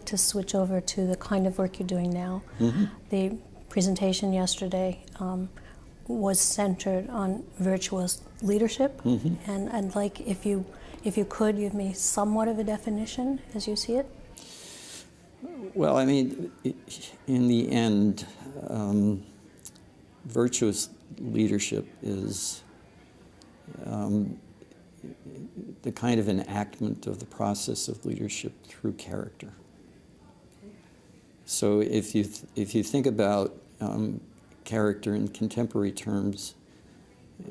to switch over to the kind of work you're doing now. The presentation yesterday was centered on virtuous leadership, and I'd like if you could give me somewhat of a definition as you see it. Well, I mean, in the end, virtuous leadership is the kind of enactment of the process of leadership through character. So if you think about character in contemporary terms,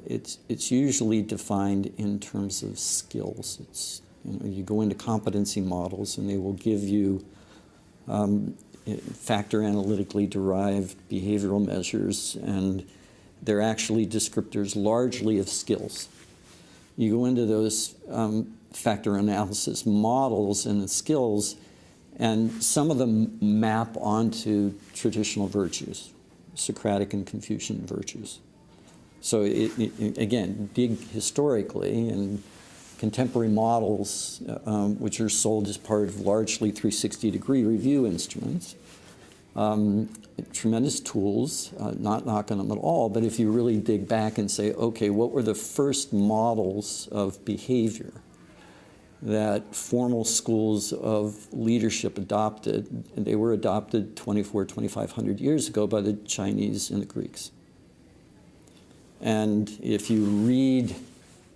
it's usually defined in terms of skills. It's, you go into competency models and they will give you factor analytically derived behavioral measures, and they're actually descriptors largely of skills. You go into those factor analysis models and the skills, and some of them map onto traditional virtues, Socratic and Confucian virtues. So again, dig historically, and contemporary models, which are sold as part of largely 360-degree review instruments, tremendous tools, not knocking them at all, but if you really dig back and say, okay, what were the first models of behavior that formal schools of leadership adopted? And they were adopted 2,500 years ago by the Chinese and the Greeks. And if you read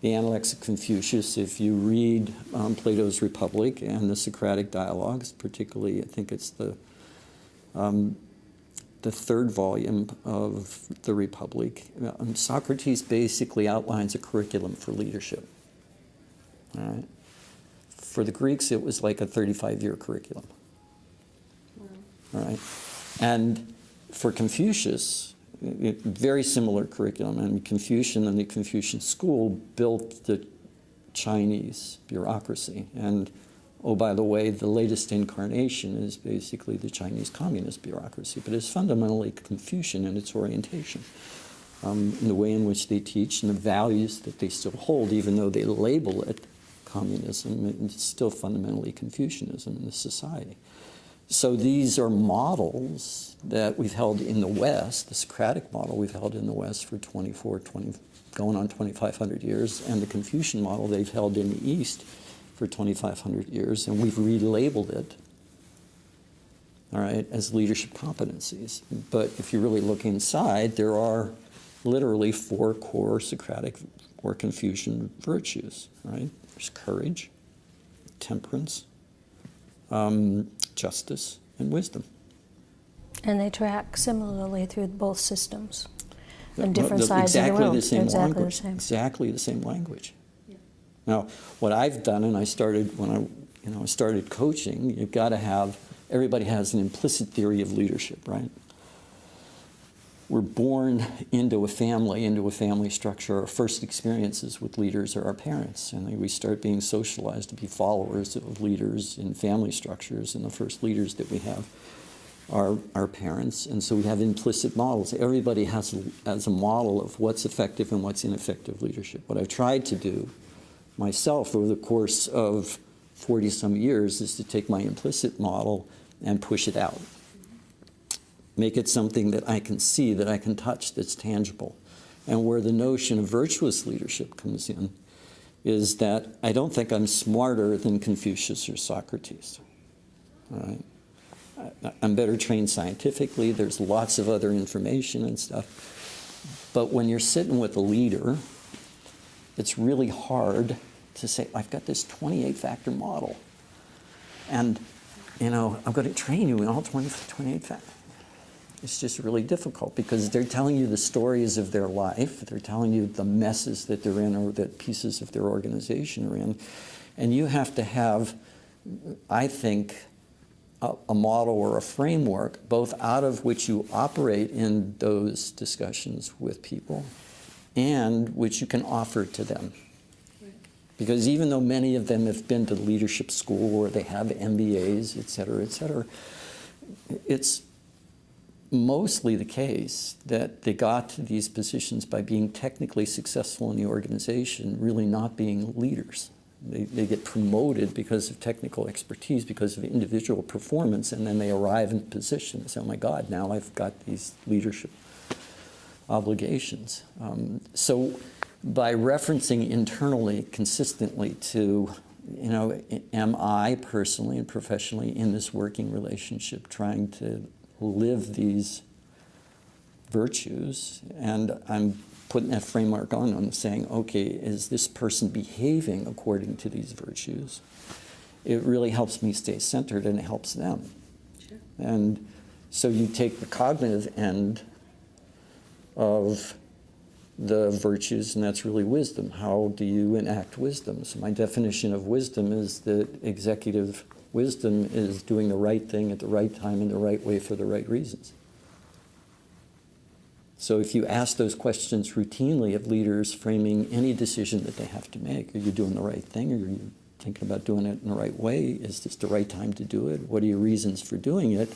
the Analects of Confucius, if you read Plato's Republic and the Socratic Dialogues, particularly, I think it's the third volume of the Republic, Socrates basically outlines a curriculum for leadership. All right? For the Greeks, it was like a 35-year curriculum. All right? And for Confucius, very similar curriculum, and Confucian and the Confucian school built the Chinese bureaucracy. And oh, by the way, the latest incarnation is basically the Chinese communist bureaucracy, but it's fundamentally Confucian in its orientation, in the way in which they teach and the values that they still hold, even though they label it communism, it's still fundamentally Confucianism in the society. So these are models that we've held in the West, the Socratic model we've held in the West for going on 2,500 years, and the Confucian model they've held in the East for 2,500 years, and we've relabeled it, all right, as leadership competencies. But if you really look inside, there are literally 4 core Socratic or Confucian virtues, right? There's courage, temperance, justice, and wisdom. And they track similarly through both systems on different sides of the exactly world. The same exactly language. the same. Exactly the same language. Yeah. Now, what I've done, and I started when I started coaching, you've got to have, everybody has an implicit theory of leadership, right? We're born into a family structure. Our first experiences with leaders are our parents, and we start being socialized to be followers of leaders in family structures, and the first leaders that we have are our parents, and so we have implicit models. Everybody has a model of what's effective and what's ineffective leadership. What I've tried to do myself over the course of 40-some years is to take my implicit model and push it out. Make it something that I can see, that I can touch, that's tangible. And where the notion of virtuous leadership comes in is that I don't think I'm smarter than Confucius or Socrates. All right? I'm better trained scientifically. There's lots of other information and stuff. But when you're sitting with a leader, it's really hard to say, I've got this 28-factor model. And, I'm going to train you in all 28 factors. It's just really difficult because they're telling you the stories of their life. They're telling you the messes that they're in or that pieces of their organization are in. And you have to have, I think, a model or a framework, both out of which you operate in those discussions with people and which you can offer to them. Because even though many of them have been to leadership school or they have MBAs, et cetera, it's mostly the case that they got to these positions by being technically successful in the organization, really not being leaders. They get promoted because of technical expertise, because of individual performance, and then they arrive in position. They say, oh my God, now I've got these leadership obligations. So by referencing internally consistently to, am I personally and professionally in this working relationship trying to live these virtues, and I'm putting that framework on them, saying, okay, is this person behaving according to these virtues? It really helps me stay centered, and it helps them. Sure. And so you take the cognitive end of the virtues, and that's really wisdom. How do you enact wisdom? So my definition of wisdom is that executive wisdom is doing the right thing at the right time in the right way for the right reasons. So if you ask those questions routinely of leaders framing any decision that they have to make, are you doing the right thing? Are you thinking about doing it in the right way? Is this the right time to do it? What are your reasons for doing it?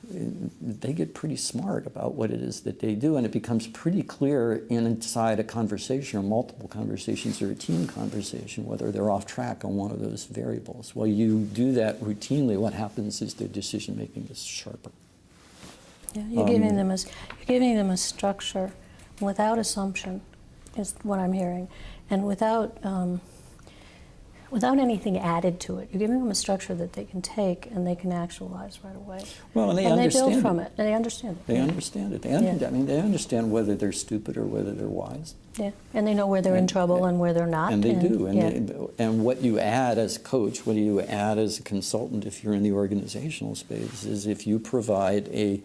They get pretty smart about what it is that they do, and it becomes pretty clear inside a conversation or multiple conversations or a team conversation whether they're off track on one of those variables. Well, you do that routinely, what happens is their decision making is sharper. Yeah, you're giving them a structure without assumption, is what I'm hearing, and without anything added to it. You're giving them a structure that they can take and they can actualize right away. Well, and they build from it, and they understand it. They understand it. I mean, they understand whether they're stupid or whether they're wise. Yeah, and they know where they're in trouble and where they're not. And they do. And what you add as a coach, what do you add as a consultant if you're in the organizational space, is if you provide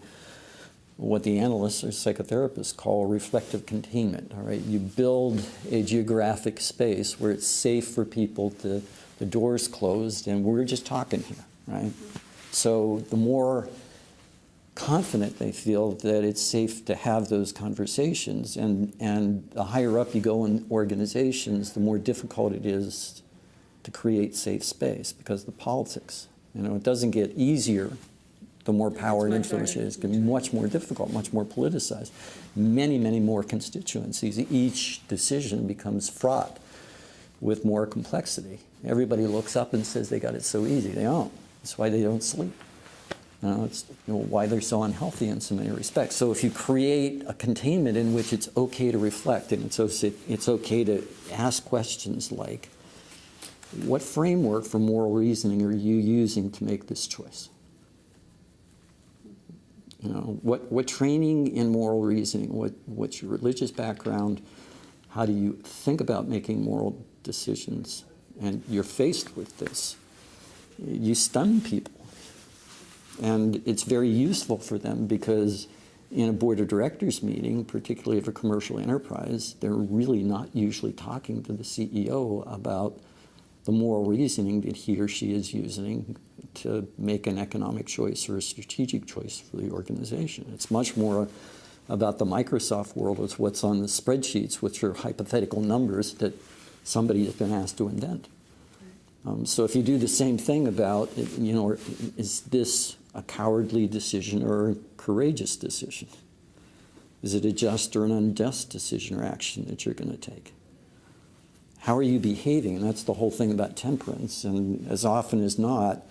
what the analysts or psychotherapists call reflective containment. All right, you build a geographic space where it's safe for people to, the door's closed, and we're just talking here, right? So the more confident they feel that it's safe to have those conversations, and the higher up you go in organizations, the more difficult it is to create safe space because of the politics. It doesn't get easier. The more power and influence it is, going to be much more difficult, much more politicized. Many, many more constituencies. Each decision becomes fraught with more complexity. Everybody looks up and says they got it so easy. They don't. That's why they don't sleep. It's why they're so unhealthy in so many respects. So if you create a containment in which it's okay to reflect, and it's okay to ask questions like, what framework for moral reasoning are you using to make this choice? What training in moral reasoning, what's your religious background, how do you think about making moral decisions, and you're faced with this, you stun people. And it's very useful for them because in a board of directors meeting, particularly of a commercial enterprise, they're really not usually talking to the CEO about the moral reasoning that he or she is using to make an economic choice or a strategic choice for the organization. It's much more about the Microsoft world. It's what's on the spreadsheets, which are hypothetical numbers that somebody has been asked to invent. So if you do the same thing about, is this a cowardly decision or a courageous decision? Is it a just or an unjust decision or action that you're going to take? How are you behaving? And that's the whole thing about temperance. And as often as not,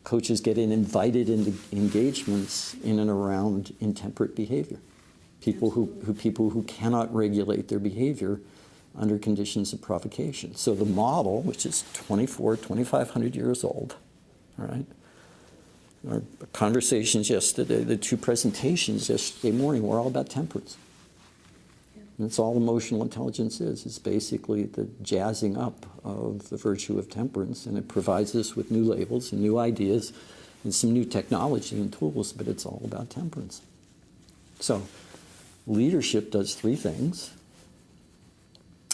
coaches get invited into engagements in and around intemperate behavior. People who cannot regulate their behavior under conditions of provocation. So the model, which is 2,500 years old, all right? Our conversations yesterday, the two presentations yesterday morning were all about temperance. And that's all emotional intelligence is. It's basically the jazzing up of the virtue of temperance, and it provides us with new labels and new ideas and some new technology and tools, but it's all about temperance. So leadership does three things.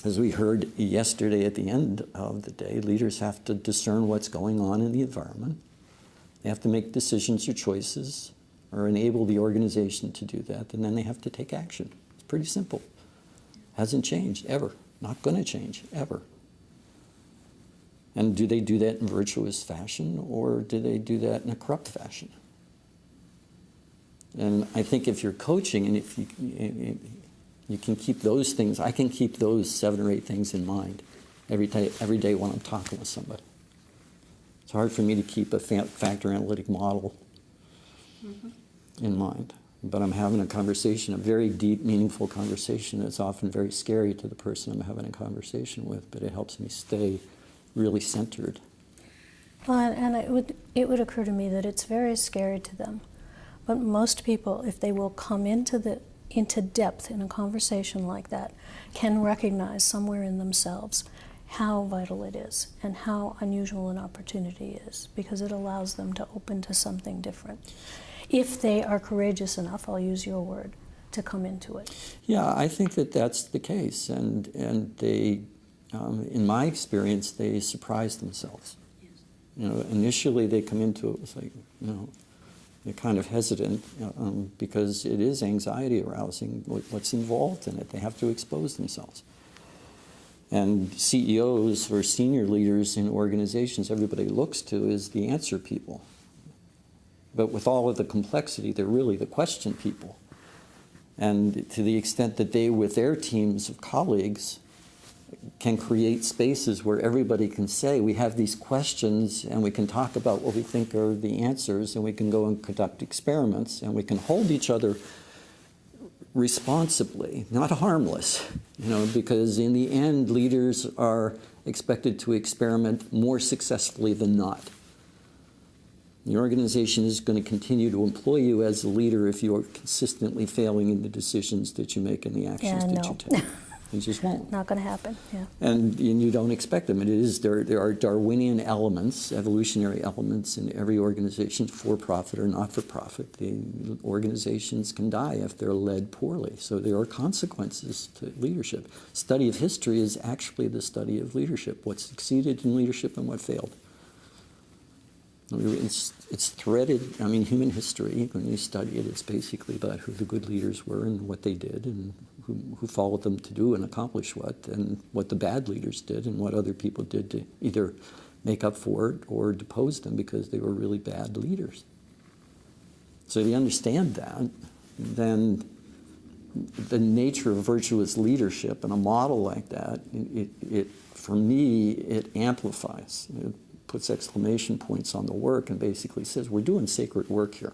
As we heard yesterday at the end of the day, leaders have to discern what's going on in the environment. They have to make decisions or choices or enable the organization to do that, and then they have to take action. It's pretty simple. Hasn't changed, ever. Not going to change, ever. And do they do that in virtuous fashion, or do they do that in a corrupt fashion? And I think if you're coaching, and if you can keep those things, I can keep those 7 or 8 things in mind every day when I'm talking with somebody. It's hard for me to keep a factor analytic model in mind. But I'm having a conversation, a very deep, meaningful conversation that's often very scary to the person I'm having a conversation with, but it helps me stay really centered. Well, and it would occur to me that it's very scary to them. But most people, if they will come into depth in a conversation like that, can recognize somewhere in themselves how vital it is and how unusual an opportunity is, because it allows them to open to something different. If they are courageous enough, I'll use your word, to come into it. Yeah, I think that that's the case, and they, in my experience, they surprise themselves. Yes. You know, initially they come into it with like, you know, they're kind of hesitant because it is anxiety arousing what's involved in it. They have to expose themselves. And CEOs or senior leaders in organizations, everybody looks to is the answer people. But with all of the complexity, they're really the question people. And to the extent that they, with their teams of colleagues, can create spaces where everybody can say, we have these questions and we can talk about what we think are the answers, and we can go and conduct experiments, and we can hold each other responsibly, not harmless, you know, because in the end, leaders are expected to experiment more successfully than not. The organization is going to continue to employ you as a leader if you are consistently failing in the decisions that you make and the actions that you take. It just won't. Not going to happen, yeah. And you don't expect them. There are Darwinian elements, evolutionary elements in every organization, for-profit or not-for-profit. The organizations can die if they're led poorly. So there are consequences to leadership. Study of history is actually the study of leadership, what succeeded in leadership and what failed. It's threaded. I mean, human history, when you study it, it's basically about who the good leaders were and what they did and who followed them to do and accomplish what, and what the bad leaders did and what other people did to either make up for it or depose them because they were really bad leaders. So if you understand that, then the nature of virtuous leadership and a model like that, for me, it amplifies. It puts exclamation points on the work and basically says, we're doing sacred work here.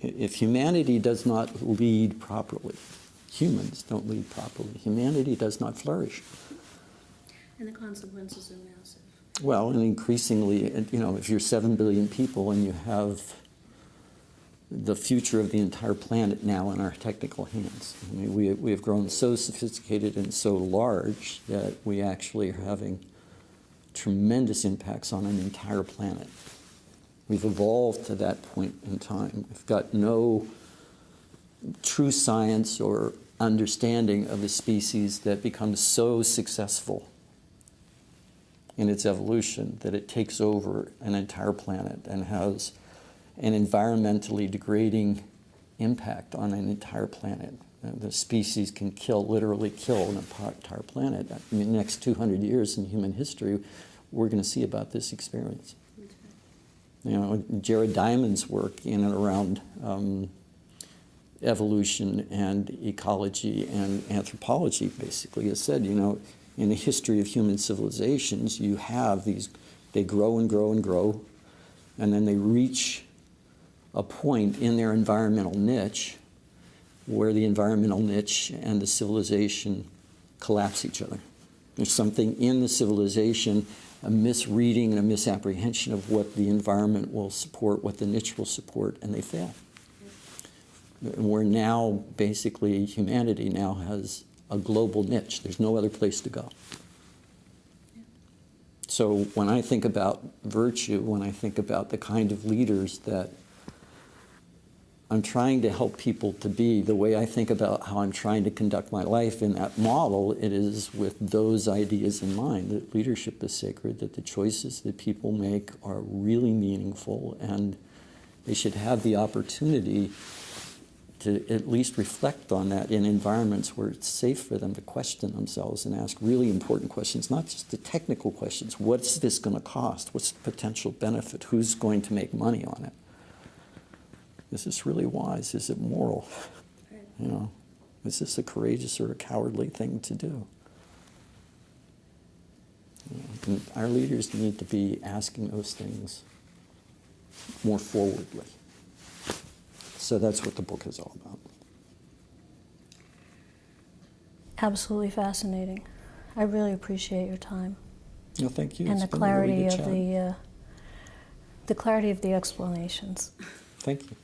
If humanity does not lead properly, humans don't lead properly, humanity does not flourish. And the consequences are massive. Well, and increasingly, you know, if you're 7 billion people and you have the future of the entire planet now in our technical hands. I mean, we have grown so sophisticated and so large that we actually are having tremendous impacts on an entire planet. We've evolved to that point in time. We've got no true science or understanding of a species that becomes so successful in its evolution that it takes over an entire planet and has an environmentally degrading impact on an entire planet. The species can literally kill an entire planet. In the next 200 years in human history, we're going to see about this experience. You know, Jared Diamond's work in and around evolution and ecology and anthropology basically has said, you know, in the history of human civilizations, you have these, they grow and grow and grow, and then they reach a point in their environmental niche where the environmental niche and the civilization collapse each other. There's something in the civilization, a misreading and a misapprehension of what the environment will support, what the niche will support, and they fail. We're now, basically, humanity now has a global niche. There's no other place to go. So when I think about virtue, when I think about the kind of leaders that I'm trying to help people to be, the way I think about how I'm trying to conduct my life in that model, it is with those ideas in mind, that leadership is sacred, that the choices that people make are really meaningful, and they should have the opportunity to at least reflect on that in environments where it's safe for them to question themselves and ask really important questions, not just the technical questions. What's this going to cost? What's the potential benefit? Who's going to make money on it? Is this really wise? Is it moral? You know, is this a courageous or a cowardly thing to do? And our leaders need to be asking those things more forwardly. So that's what the book is all about. Absolutely fascinating. I really appreciate your time. No, thank you. And It's the been a really clarity good of chat. the clarity of the explanations. Thank you.